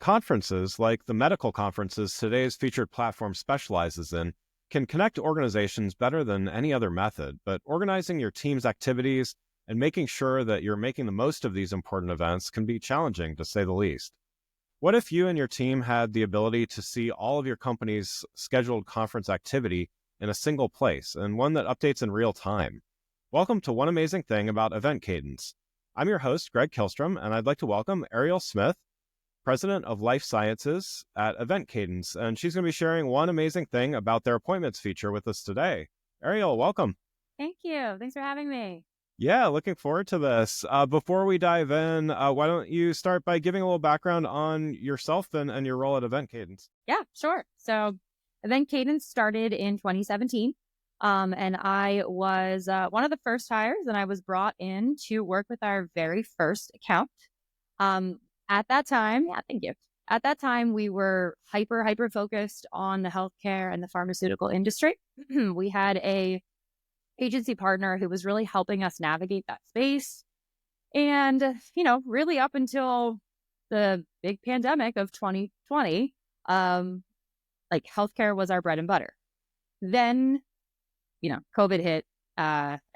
Conferences, like the medical conferences today's featured platform specializes in, can connect organizations better than any other method, but organizing your team's activities and making sure that you're making the most of these important events can be challenging, to say the least. What if you and your team had the ability to see all of your company's scheduled conference activity in a single place and one that updates in real time? Welcome to One Amazing Thing About Event Cadence. I'm your host, Greg Kihlström, and I'd like to welcome Arielle Smith, President of Life Sciences at Event Cadence, and she's going to be sharing one amazing thing about their appointments feature with us today. Arielle, welcome. Thank you. Thanks for having me. Yeah, looking forward to this. Before we dive in, why don't you start by giving a little background on yourself and your role at Event Cadence? Yeah, sure. So Event Cadence started in 2017. And I was one of the first hires, and I was brought in to work with our very first account. At that time, yeah, thank you. At that time, we were hyper focused on the healthcare and the pharmaceutical industry. We had a agency partner who was really helping us navigate that space. And, really up until the big pandemic of 2020, healthcare was our bread and butter. Then, COVID hit,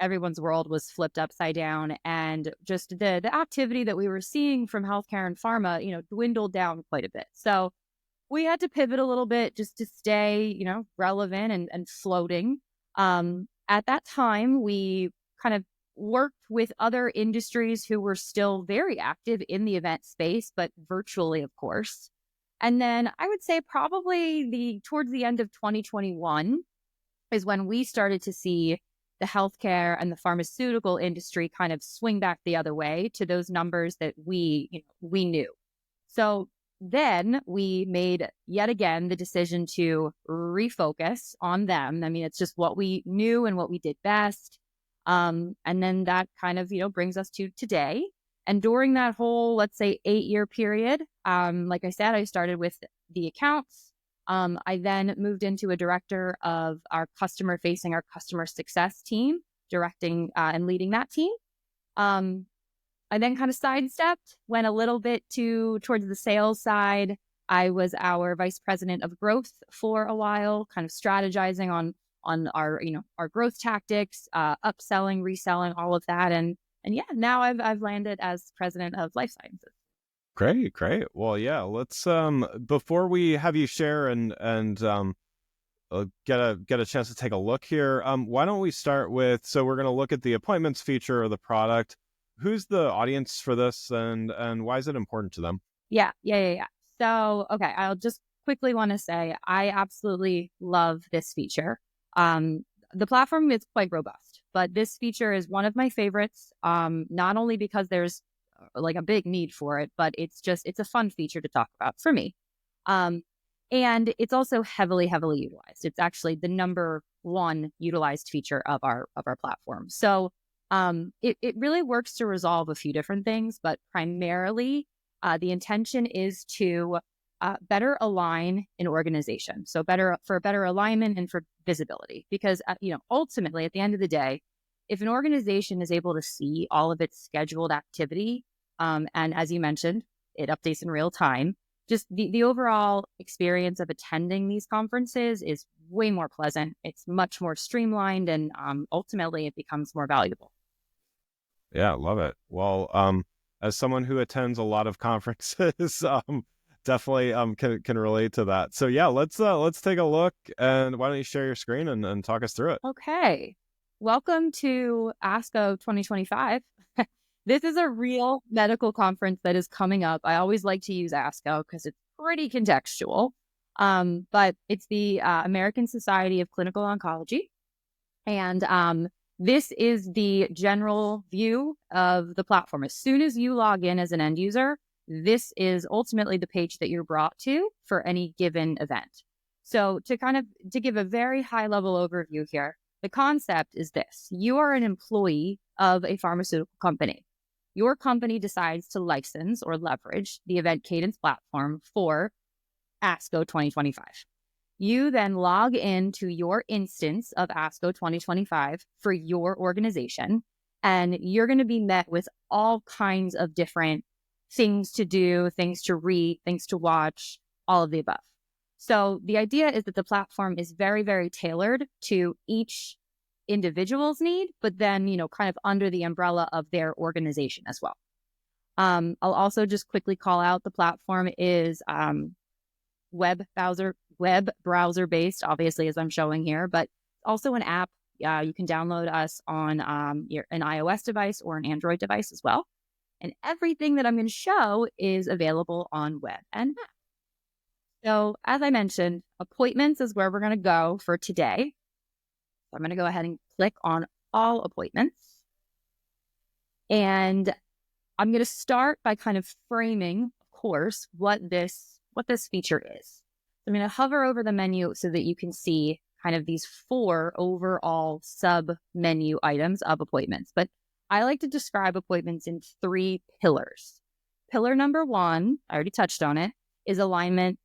everyone's world was flipped upside down, and just the activity that we were seeing from healthcare and pharma, dwindled down quite a bit. So we had to pivot a little bit just to stay, relevant and floating. At that time, we kind of worked with other industries who were still very active in the event space, but virtually, of course. And then I would say probably towards the end of 2021 is when we started to see the healthcare and the pharmaceutical industry kind of swing back the other way to those numbers that we knew. So then we made yet again the decision to refocus on them. I mean, it's just what we knew and what we did best. And then that kind of, brings us to today. And during that whole, let's say, 8-year period, like I said, I started with the accounts. I then moved into a director of our customer success team, directing and leading that team. I then kind of sidestepped, went a little bit towards the sales side. I was our vice president of growth for a while, kind of strategizing on our growth tactics, upselling, reselling, all of that. And yeah, now I've landed as president of life sciences. Great. Well, yeah, let's before we have you share and get a chance to take a look here. Why don't we start with, so we're going to look at the appointments feature of the product. Who's the audience for this, and why is it important to them? Yeah. So, okay, I'll just quickly want to say I absolutely love this feature. The platform is quite robust, but this feature is one of my favorites. Not only because there's like a big need for it, but it's a fun feature to talk about for me. And it's also heavily utilized. It's actually the number one utilized feature of our platform. So it really works to resolve a few different things, but primarily the intention is to better align an organization. So for better alignment and for visibility, because ultimately at the end of the day, if an organization is able to see all of its scheduled activity, and as you mentioned, it updates in real time, just the overall experience of attending these conferences is way more pleasant. It's much more streamlined, and ultimately it becomes more valuable. Yeah, love it. Well, as someone who attends a lot of conferences, definitely can relate to that. So yeah, let's take a look, and why don't you share your screen and talk us through it? Okay. Welcome to ASCO 2025. This is a real medical conference that is coming up. I always like to use ASCO because it's pretty contextual. But it's the American Society of Clinical Oncology. And this is the general view of the platform. As soon as you log in as an end user, this is ultimately the page that you're brought to for any given event. So to give a very high level overview here, the concept is this: you are an employee of a pharmaceutical company. Your company decides to license or leverage the Event Cadence platform for ASCO 2025. You then log into your instance of ASCO 2025 for your organization, and you're going to be met with all kinds of different things to do, things to read, things to watch, all of the above. So the idea is that the platform is very, very tailored to each individual's need, but then, kind of under the umbrella of their organization as well. I'll also just quickly call out the platform is web browser based, obviously, as I'm showing here, but also an app. You can download us on an iOS device or an Android device as well. And everything that I'm going to show is available on web and Mac. So as I mentioned, appointments is where we're going to go for today. So I'm going to go ahead and click on all appointments. And I'm going to start by kind of framing, of course, what this feature is. I'm going to hover over the menu so that you can see kind of these 4 overall sub-menu items of appointments. But I like to describe appointments in 3 pillars. Pillar number 1, I already touched on it, is alignment,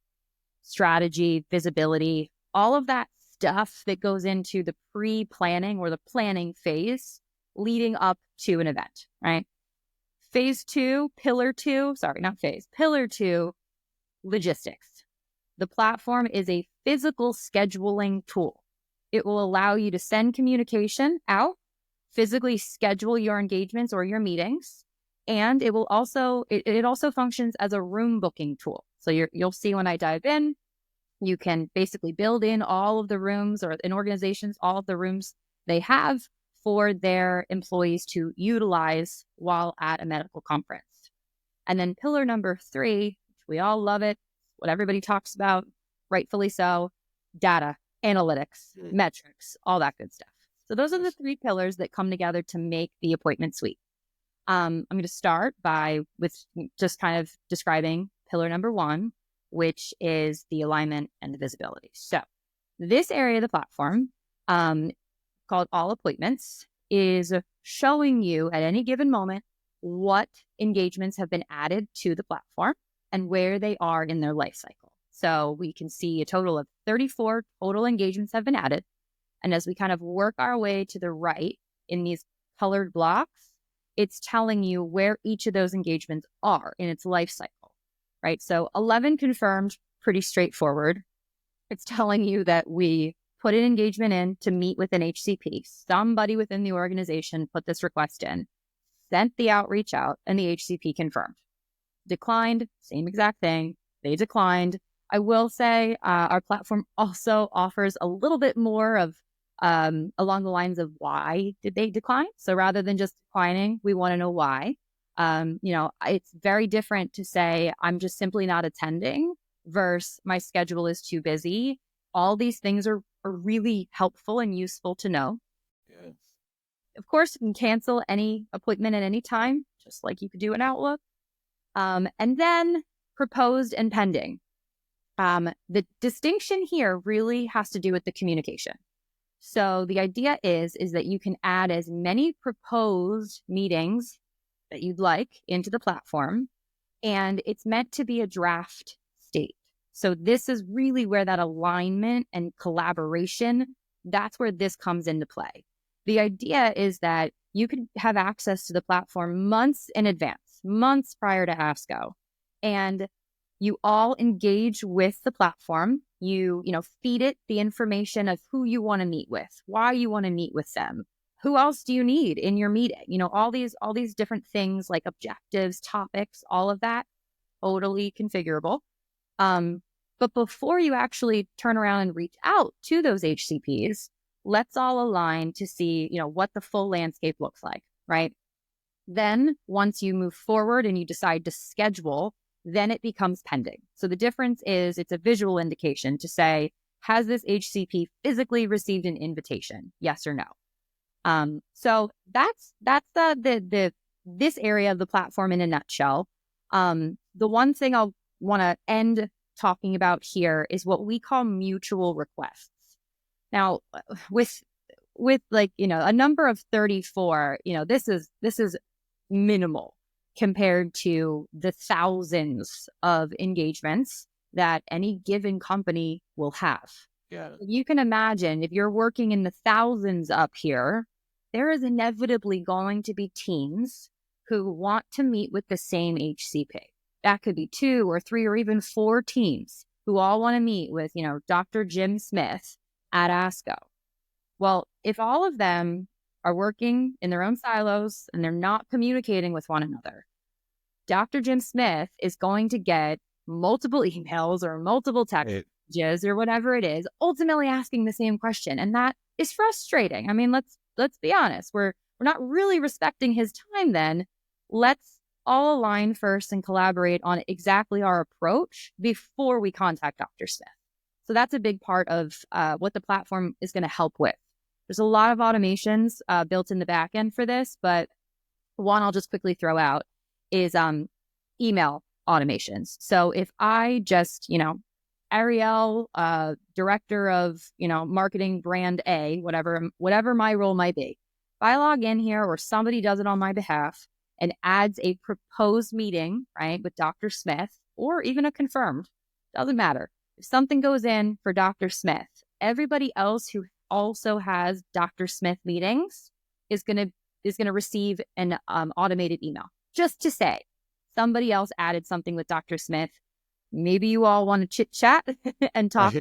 strategy, visibility, all of that stuff that goes into the pre-planning or the planning phase leading up to an event, right? Pillar 2, logistics. The platform is a physical scheduling tool. It will allow you to send communication out, physically schedule your engagements or your meetings, and it will also it also functions as a room booking tool. So you'll see when I dive in, you can basically build in all of the rooms, or in organizations, all of the rooms they have for their employees to utilize while at a medical conference. And then pillar number 3, which we all love it, what everybody talks about, rightfully so, data, analytics, metrics, all that good stuff. So those are the 3 pillars that come together to make the appointment suite. I'm going to start with just kind of describing pillar number 1, which is the alignment and the visibility. So this area of the platform, called All Appointments, is showing you at any given moment what engagements have been added to the platform and where they are in their life cycle. So we can see a total of 34 total engagements have been added. And as we kind of work our way to the right in these colored blocks, it's telling you where each of those engagements are in its life cycle, right? So 11 confirmed, pretty straightforward. It's telling you that we put an engagement in to meet with an HCP. Somebody within the organization put this request in, sent the outreach out, and the HCP confirmed. Declined, same exact thing. They declined. I will say our platform also offers a little bit more of along the lines of why did they decline? So rather than just declining, we want to know why. It's very different to say, I'm just simply not attending versus my schedule is too busy. All these things are really helpful and useful to know. Yeah. Of course, you can cancel any appointment at any time, just like you could do in Outlook. And then proposed and pending. The distinction here really has to do with the communication. So the idea is that you can add as many proposed meetings that you'd like into the platform, and it's meant to be a draft state. So this is really where that alignment and collaboration, that's where this comes into play. The idea is that you could have access to the platform months in advance, months prior to ASCO, and you all engage with the platform. You feed it the information of who you want to meet with, why you want to meet with them, who else do you need in your meeting? All these different things like objectives, topics, all of that, totally configurable. But before you actually turn around and reach out to those HCPs, let's all align to see, what the full landscape looks like, right? Then once you move forward and you decide to schedule, then it becomes pending. So the difference is it's a visual indication to say, has this HCP physically received an invitation? Yes or no? So that's this area of the platform in a nutshell. The one thing I'll want to end talking about here is what we call mutual requests. Now, with a number of 34, this is minimal compared to the thousands of engagements that any given company will have. Yeah. You can imagine if you're working in the thousands up here, there is inevitably going to be teams who want to meet with the same HCP. That could be 2 or 3 or even 4 teams who all want to meet with, Dr. Jim Smith at ASCO. Well, if all of them are working in their own silos and they're not communicating with one another, Dr. Jim Smith is going to get multiple emails or multiple text messages or whatever it is, ultimately asking the same question. And that is frustrating. I mean, let's be honest. We're not really respecting his time then. Let's all align first and collaborate on exactly our approach before we contact Dr. Smith. So that's a big part of what the platform is going to help with. There's a lot of automations built in the back end for this, but one I'll just quickly throw out is email automations. So if I just, Arielle, director of, marketing brand A, whatever my role might be, if I log in here or somebody does it on my behalf and adds a proposed meeting, right, with Dr. Smith or even a confirmed, doesn't matter. If something goes in for Dr. Smith, everybody else who also has Dr. Smith meetings is going to receive an automated email just to say somebody else added something with Dr. Smith. Maybe you all want to chit chat and talk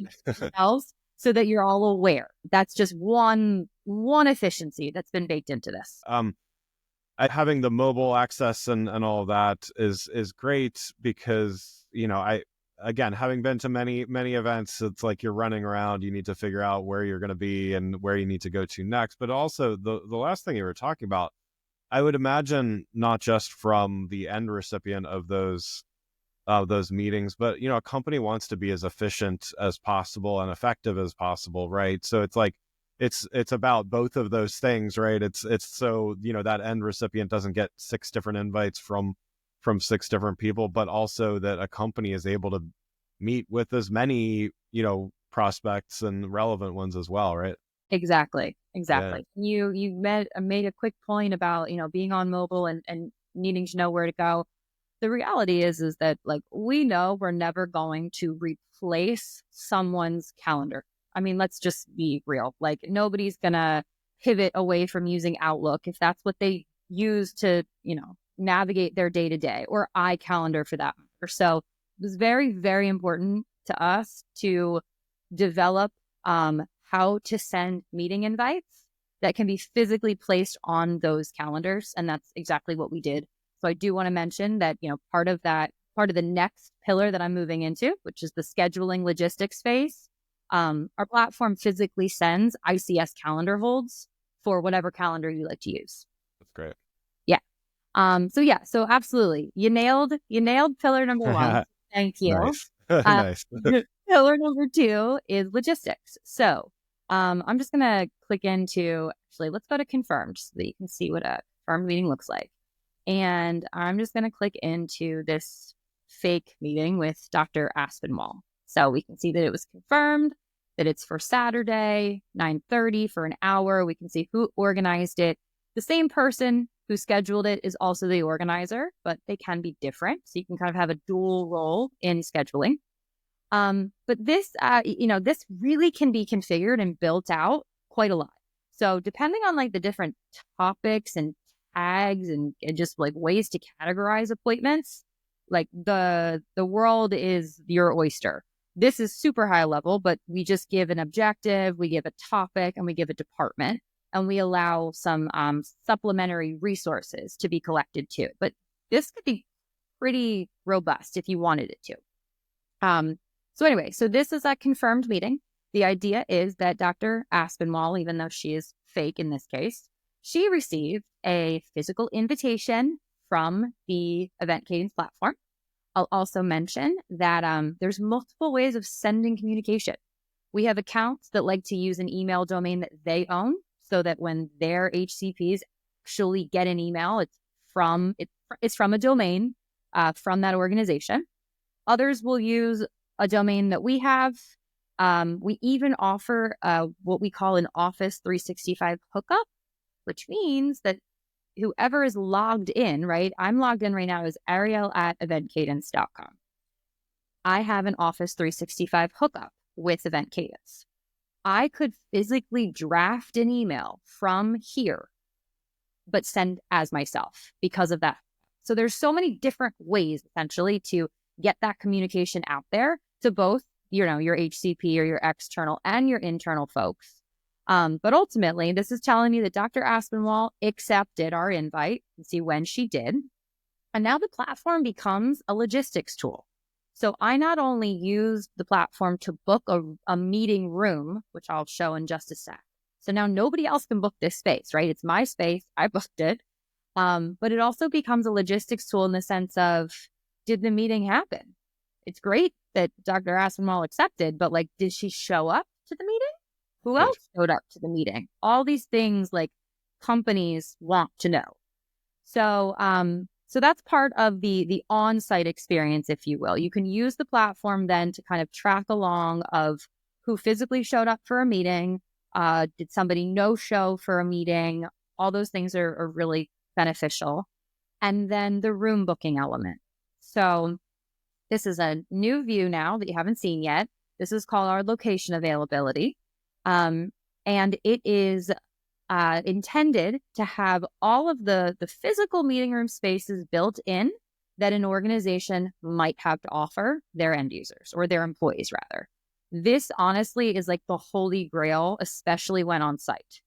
else so that you're all aware. That's just one efficiency that's been baked into this. Having the mobile access and all of that is great because, again, having been to many events, it's like you're running around, you need to figure out where you're going to be and where you need to go to next. But also the last thing you were talking about, I would imagine not just from the end recipient of those meetings, but, a company wants to be as efficient as possible and effective as possible, right? So it's like, it's about both of those things, right? It's so, that end recipient doesn't get 6 different invites from 6 different people, but also that a company is able to meet with as many, prospects and relevant ones as well, right? Exactly. Yeah. You made a quick point about, being on mobile and needing to know where to go. The reality is that we know we're never going to replace someone's calendar. I mean, let's just be real. Nobody's going to pivot away from using Outlook if that's what they use to, navigate their day-to-day, or iCalendar for that matter. So it was very, very important to us to develop how to send meeting invites that can be physically placed on those calendars. And that's exactly what we did. So I do want to mention that, part of the next pillar that I'm moving into, which is the scheduling logistics phase, our platform physically sends ICS calendar holds for whatever calendar you like to use. That's great. Yeah. So absolutely. You nailed pillar number 1. Thank you. Nice. Nice. Pillar number 2 is logistics. So I'm just going to click into, let's go to confirmed so that you can see what a confirmed meeting looks like. And I'm just going to click into this fake meeting with Dr. Aspinwall. So we can see that it was confirmed, that it's for Saturday, 9:30 for an hour. We can see who organized it. The same person who scheduled it is also the organizer, but they can be different. So you can kind of have a dual role in scheduling. But this, this really can be configured and built out quite a lot. So depending on the different topics and tags and just ways to categorize appointments, the world is your oyster. This is super high level, but we just give an objective, we give a topic, and we give a department, and we allow some supplementary resources to be collected too. But this could be pretty robust if you wanted it to. So this is a confirmed meeting. The idea is that Dr. Aspinwall, even though she is fake in this case, she received a physical invitation from the Event Cadence platform. I'll also mention that there's multiple ways of sending communication. We have accounts that like to use an email domain that they own so that when their HCPs actually get an email, it's from a domain from that organization. Others will use a domain that we have. We even offer what we call an Office 365 hookup, which means that whoever is logged in, right? I'm logged in right now as Arielle at eventcadence.com. I have an Office 365 hookup with Event Cadence. I could physically draft an email from here, but send as myself because of that So there's so many different ways essentially to get that communication out there to both, your HCP or your external and your internal folks. But ultimately, this is telling me that Dr. Aspinwall accepted our invite. You see when she did. And now the platform becomes a logistics tool. So I not only used the platform to book a meeting room, which I'll show in just a sec. So now nobody else can book this space, right? It's my space. I booked it. But it also becomes a logistics tool in the sense of, did the meeting happen? It's great that Dr. Aspinwall accepted, but like, did she show up to the meeting? Who Right. else showed up to the meeting? All these things like companies want to know. So, so that's part of the on-site experience, if you will. You can use the platform then to kind of track along of who physically showed up for a meeting. Did somebody no-show for a meeting? All those things are really beneficial. And then the room booking element. So this is a new view now that you haven't seen yet. This is called our location availability. And it is intended to have all of the physical meeting room spaces built in that an organization might have to offer their end users or their employees, rather. This honestly is like the holy grail, especially when on site.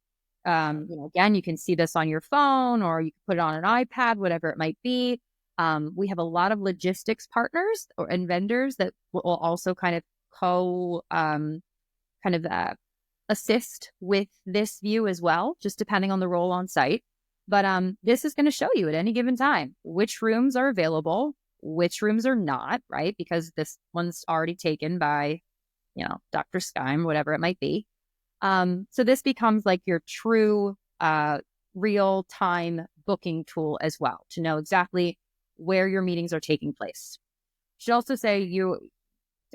Again, you can see this on your phone or you can put it on an iPad, whatever it might be. We have a lot of logistics partners and vendors that will also kind of assist with this view as well, just depending on the role on site. But this is going to show you at any given time which rooms are available, which rooms are not, right? Because this one's already taken by, Dr. Skyme, whatever it might be. So this becomes like your true real-time booking tool as well to know exactly where your meetings are taking place. Should also say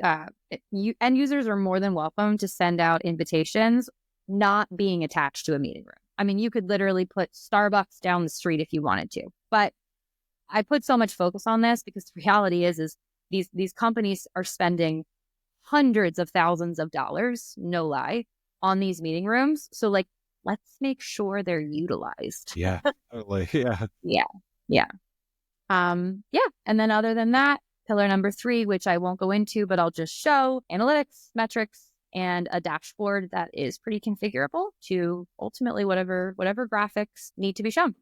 end users are more than welcome to send out invitations not being attached to a meeting room. I mean, you could literally put Starbucks down the street if you wanted to, but I put so much focus on this because the reality is these companies are spending hundreds of thousands of dollars, no lie, on these meeting rooms. So like, let's make sure they're utilized. Yeah, totally. Yeah. Yeah. Yeah. Yeah. And then other than that, pillar number 3, which I won't go into, but I'll just show analytics, metrics, and a dashboard that is pretty configurable to ultimately whatever graphics need to be shown.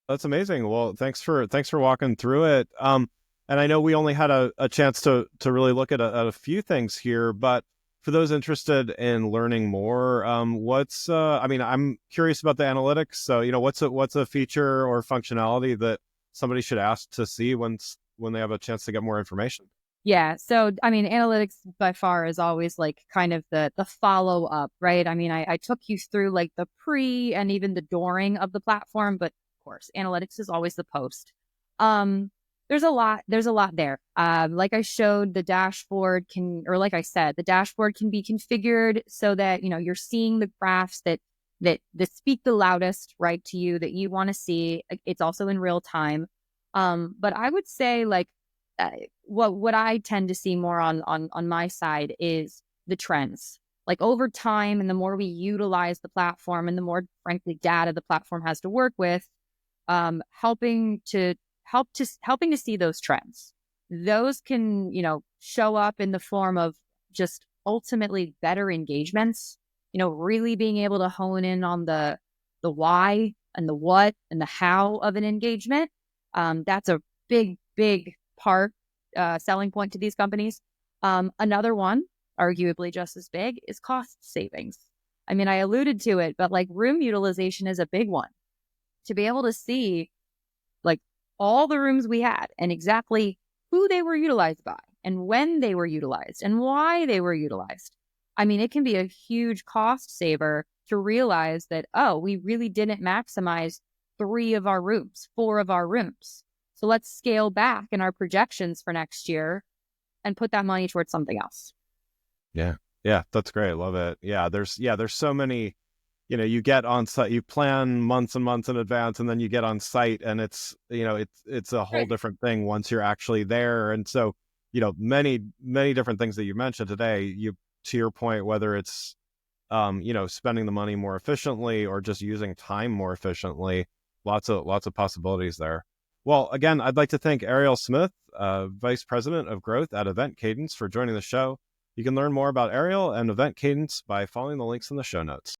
That's amazing. Well, thanks for walking through it. And I know we only had a chance to really look at a few things here, but for those interested in learning more, I'm curious about the analytics. So, what's a feature or functionality that somebody should ask to see when they have a chance to get more information? Yeah. So, I mean, analytics by far is always like kind of the follow up, right? I mean, I took you through like the pre and even the during of the platform, but of course, analytics is always the post. There's a lot there. Like I showed, the dashboard like I said, the dashboard can be configured so that, you're seeing the graphs that speak the loudest, right, to you that you want to see. It's also in real time. But I would say like, what I tend to see more on my side is the trends. Like over time, and the more we utilize the platform and the more, frankly, data the platform has to work with, helping to see those trends. Those can, show up in the form of just ultimately better engagements, really being able to hone in on the why and the what and the how of an engagement. That's a big part, selling point to these companies. Another one, arguably just as big, is cost savings. I mean, I alluded to it, but like room utilization is a big one. To be able to see like all the rooms we had and exactly who they were utilized by and when they were utilized and why they were utilized. I mean, it can be a huge cost saver to realize that, oh, we really didn't maximize 3 of our rooms, 4 of our rooms. So let's scale back in our projections for next year and put that money towards something else. Yeah. Yeah. That's great. Love it. Yeah. There's so many, you get on site, you plan months and months in advance, and then you get on site and it's a whole different thing once you're actually there. And so, many different things that you mentioned today, to your point, whether it's, spending the money more efficiently or just using time more efficiently, lots of possibilities there. Well, again, I'd like to thank Arielle Smith, Vice President of Growth at Event Cadence, for joining the show. You can learn more about Ariel and Event Cadence by following the links in the show notes.